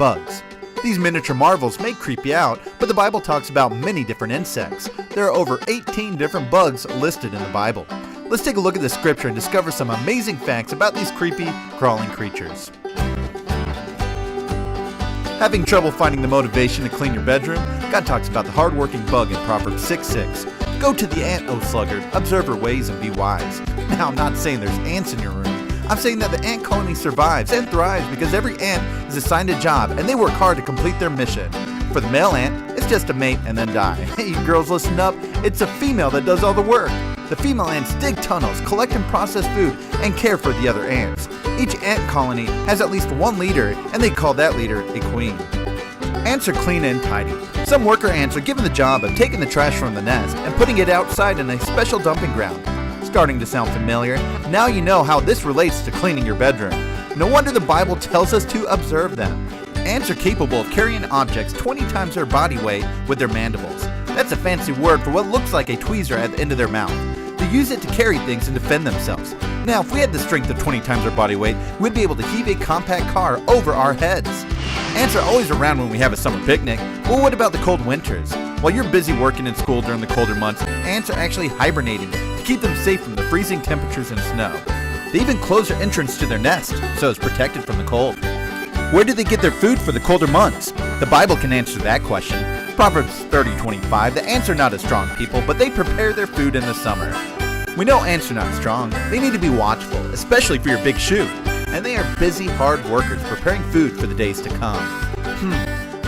bugs. These miniature marvels may creep you out, but the Bible talks about many different insects. There are over 18 different bugs listed in the Bible. Let's take a look at the scripture and discover some amazing facts about these creepy, crawling creatures. Having trouble finding the motivation to clean your bedroom? God talks about the hard-working bug in Proverbs 6:6. Go to the ant, O sluggard, observe her ways and be wise. Now, I'm not saying there's ants in your room. I'm saying that the ant colony survives and thrives because every ant is assigned a job and they work hard to complete their mission. For the male ant, it's just to mate and then die. Hey, girls, listen up. It's a female that does all the work. The female ants dig tunnels, collect and process food, and care for the other ants. Each ant colony has at least one leader, and they call that leader a queen. Ants are clean and tidy. Some worker ants are given the job of taking the trash from the nest and putting it outside in a special dumping ground. Starting to sound familiar? Now you know how this relates to cleaning your bedroom. No wonder the Bible tells us to observe them. Ants are capable of carrying objects 20 times their body weight with their mandibles. That's a fancy word for what looks like a tweezer at the end of their mouth. They use it to carry things and defend themselves. Now, if we had the strength of 20 times our body weight, we'd be able to heave a compact car over our heads. Ants are always around when we have a summer picnic. Well, what about the cold winters? While you're busy working in school during the colder months, ants are actually hibernating to keep them safe from the freezing temperatures and snow. They even close their entrance to their nest, so it's protected from the cold. Where do they get their food for the colder months? The Bible can answer that question. Proverbs 30:25, the ants are not a strong people, but they prepare their food in the summer. We know ants are not strong. They need to be watchful, especially for your big shoe. And they are busy, hard workers preparing food for the days to come.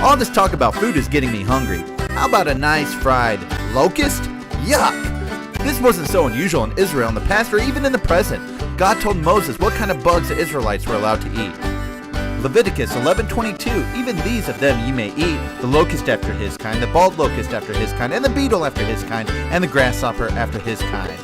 All this talk about food is getting me hungry. How about a nice fried locust? Yuck! This wasn't so unusual in Israel in the past or even in the present. God told Moses what kind of bugs the Israelites were allowed to eat. Leviticus 11:22, even these of them ye may eat, the locust after his kind, the bald locust after his kind, and the beetle after his kind, and the grasshopper after his kind.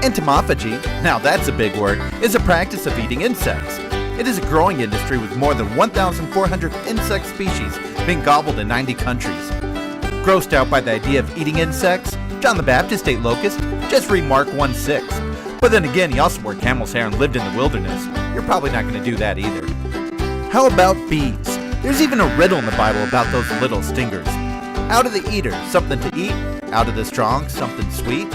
Entomophagy, now that's a big word, is a practice of eating insects. It is a growing industry with more than 1,400 insect species being gobbled in 90 countries. Grossed out by the idea of eating insects? John the Baptist ate locusts, just read Mark 1:6. But then again, he also wore camel's hair and lived in the wilderness. You're probably not going to do that either. How about bees? There's even a riddle in the Bible about those little stingers. Out of the eater, something to eat. Out of the strong, something sweet.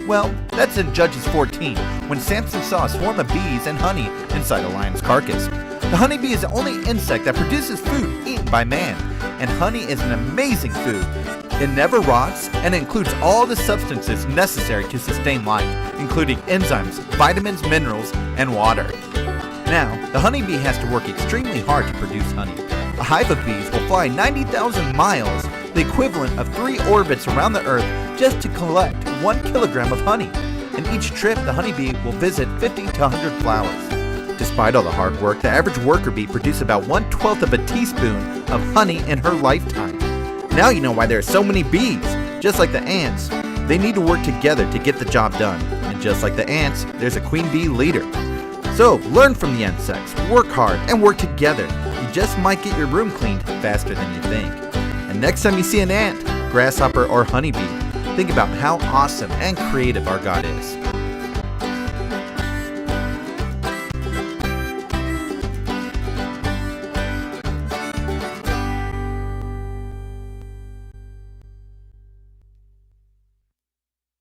Well, that's in Judges 14, when Samson saw a swarm of bees and honey inside a lion's carcass. The honeybee is the only insect that produces food eaten by man, and honey is an amazing food. It never rots, and it includes all the substances necessary to sustain life, including enzymes, vitamins, minerals, and water. Now, the honeybee has to work extremely hard to produce honey. A hive of bees will fly 90,000 miles, the equivalent of 3 orbits around the Earth, just to collect 1 kilogram of honey. In each trip, the honeybee will visit 50 to 100 flowers. Despite all the hard work, the average worker bee produces about 1/12 of a teaspoon of honey in her lifetime. Now you know why there are so many bees. Just like the ants, they need to work together to get the job done. And just like the ants, there's a queen bee leader. So, learn from the insects, work hard, and work together. You just might get your room cleaned faster than you think. And next time you see an ant, grasshopper, or honeybee, think about how awesome and creative our God is.